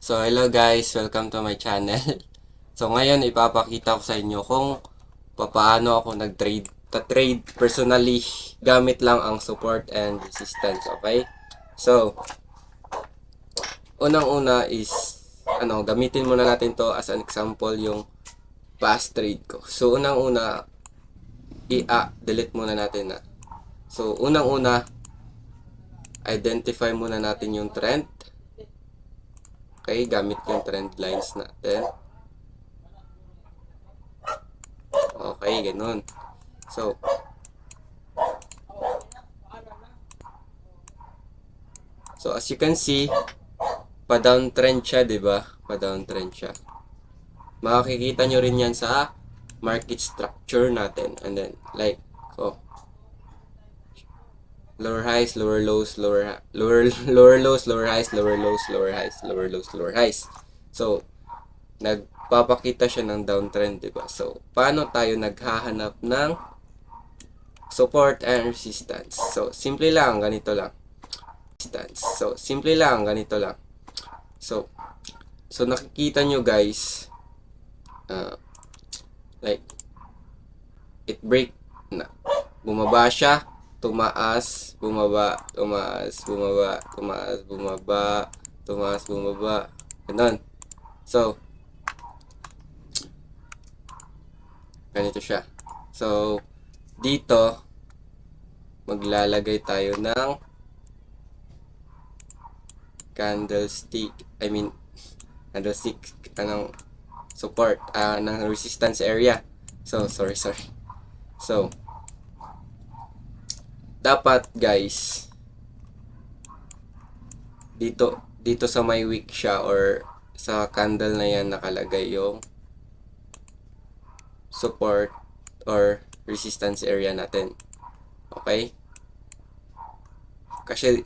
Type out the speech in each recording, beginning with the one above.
So, hello guys, welcome to my channel. So, ngayon ipapakita ko sa inyo kung paano ako nag-trade. Ta-trade personally gamit lang ang support and resistance, okay? So, unang-una is gamitin muna natin to as an example yung past trade ko. So, unang-una delete muna natin na. So, unang-una identify muna natin yung trend. Okay, gamit yung trend lines natin. Okay, ganun. So as you can see, pa-downtrend siya, 'di ba? Pa-downtrend siya. Makikita nyo rin yan sa market structure natin. And then, like, lower highs, lower lows, lower lows, lower highs, lower lows, lower highs, lower lows, lower highs. So, nagpapakita siya ng downtrend, 'di ba? So, paano tayo naghahanap ng support and resistance? So, simple lang, ganito lang. So, simple lang, ganito lang. So nakikita nyo guys, like, it break na. Bumaba siya, tumaas, bumaba, tumaas, bumaba, tumaas, bumaba, tumaas, bumaba. Ganun. So, ganito siya. So, dito, maglalagay tayo ng candlestick, ng support, ng resistance area. So, sorry. So, dapat guys, dito sa may wick siya or sa candle na yan nakalagay yung support or resistance area natin. Okay? Kasi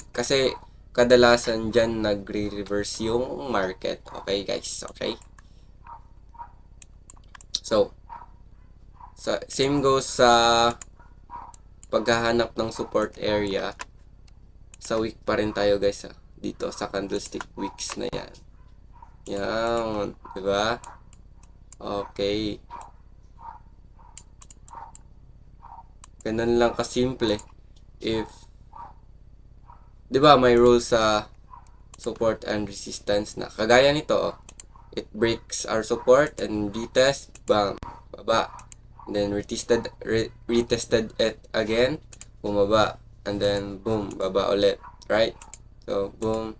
kadalasan dyan nagre-reverse yung market. Okay guys, okay? So, same goes sa paghahanap ng support area. Sa wick pa rin tayo guys, dito sa candlestick wicks na yan. Yan, diba? Okay. Ganun lang kasimple. If 'di ba may rule sa support and resistance na kagaya nito, it breaks our support and retest, bam, baba, and then retested it again, bumaba, and then boom, baba ulit, right? So boom,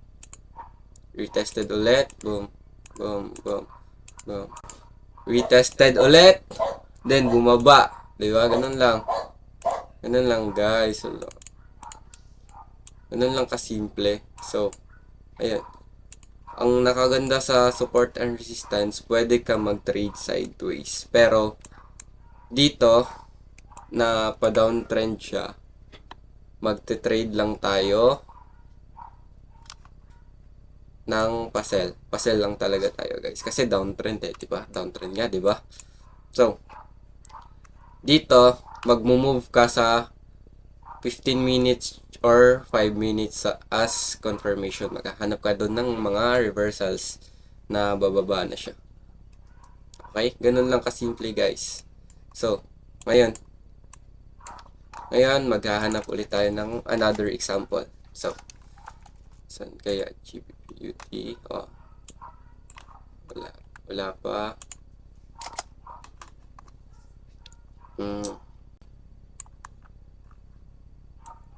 retested ulit, boom, boom, boom, boom, retested ulit, then bumaba, 'di ba? Ganun lang guys. Ganun lang kasimple. So, ayan. Ang nakaganda sa support and resistance, pwede ka mag-trade sideways. Pero, dito, na pa-downtrend siya, magte-trade lang tayo ng pasel. Pasel lang talaga tayo, guys. Kasi downtrend diba? Downtrend nga, diba? So, dito, mag-move ka sa 15 minutes or 5 minutes as confirmation. Maghahanap ka doon ng mga reversals na bababa na siya. Okay? Ganun lang kasimple guys. So, ngayon maghahanap ulit tayo ng another example. So, saan kaya GBUT? Wala pa.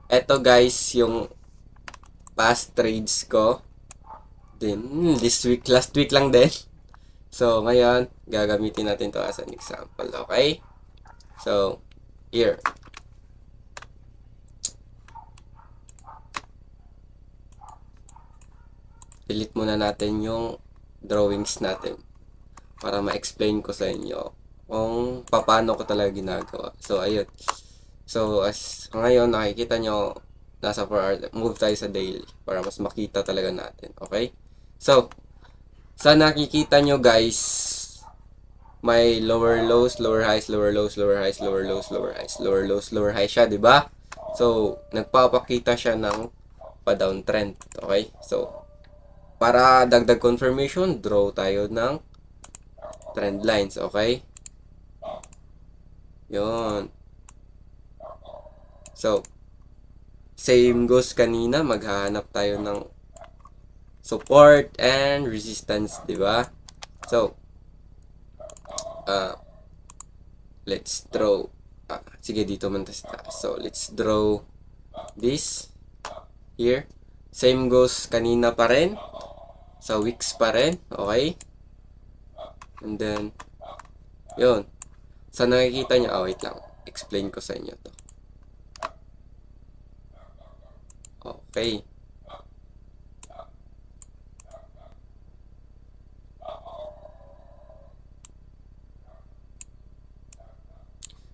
Eto guys, yung past trades ko. Then, last week lang din. So, ngayon, gagamitin natin to as an example, okay? So, here. Delete muna natin yung drawings natin para ma-explain ko sa inyo kung paano ko talaga ginagawa. So, ayun. So, as ngayon, nakikita nyo, nasa 4 hours, move tayo sa daily para mas makita talaga natin. Okay? So, sa nakikita nyo guys, may lower lows, lower highs, lower lows, lower highs, lower lows, lower highs, lower lows, lower highs siya, di ba? So, nagpapakita siya ng pa-downtrend. Okay? So, para dagdag confirmation, draw tayo ng trend lines, okay? Yun. So, same goes kanina, maghahanap tayo ng support and resistance, di ba? So, let's draw. Sige, dito man tayo. So, let's draw this here. Same goes kanina pa rin. Sa wicks pa rin. Okay? And then, yun. Sa nakikita nyo, wait lang. Explain ko sa inyo to. Okay.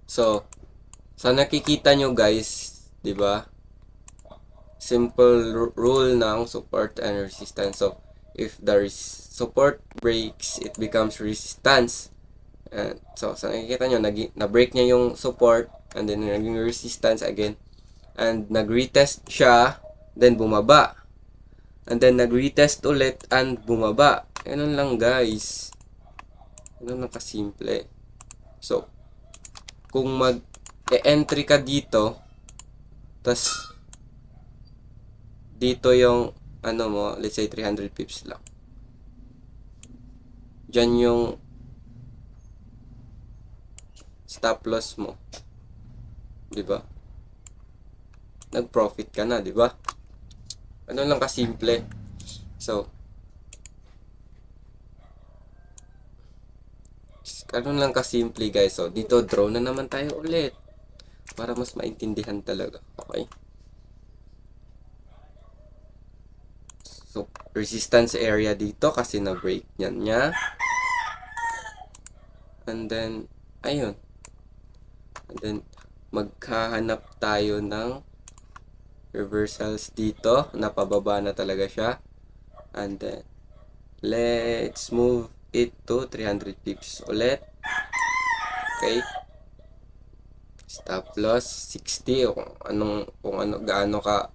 So, sa nakikita nyo guys, di ba? Simple rule ng support and resistance. So, if the support breaks, it becomes resistance. And so, sa nakikita nyo, na-break niya yung support and then naging resistance again. And nag-retest siya, then bumaba. And then nag-retest ulit and bumaba. Ganun lang guys. Ganun lang kasimple. So, kung mag-entry ka dito, tas dito yung ano mo, let's say 300 pips lang. Diyan yung stop loss mo. 'Di ba? Nag-profit ka na, 'di ba? Ano lang kasimple. So, ganun lang kasimple guys. So, dito draw na naman tayo ulit para mas maintindihan talaga. Okay? So, resistance area dito kasi na-break niya. And then, ayun. And then, maghahanap tayo ng reversals dito. Napababa na talaga siya. And then, let's move it to 300 pips ulit. Okay. Stop loss 60 o kung ano gaano ka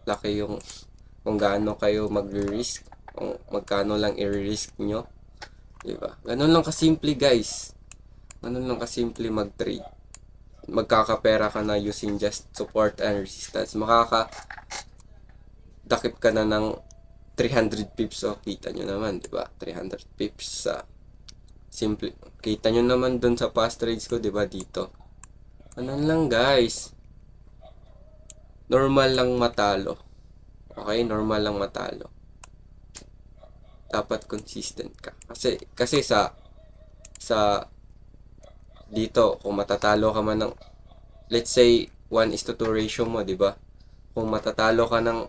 laki yung kung gaano kayo mag-risk, kung magkano lang i-risk nyo. Diba? Ganun lang kasimple guys. Ganun lang kasimple mag-trade. Magkakapera ka na using just support and resistance. Dakip ka na ng 300 pips. So, kita nyo naman, diba? 300 pips sa simple. Kita nyo naman dun sa past trades ko, diba? Dito. Ganun lang guys. Normal lang matalo. Okay, normal lang matalo. Dapat consistent ka. Kasi sa dito, kung matatalo ka man ng let's say 1:2 ratio mo, 'di ba? Kung matatalo ka ng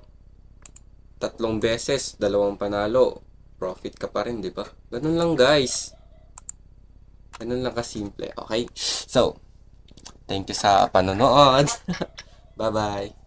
3 beses, 2 panalo, profit ka pa rin, 'di ba? Ganun lang, guys. Ganun lang kasimple, okay? So, thank you sa panonood. Bye-bye.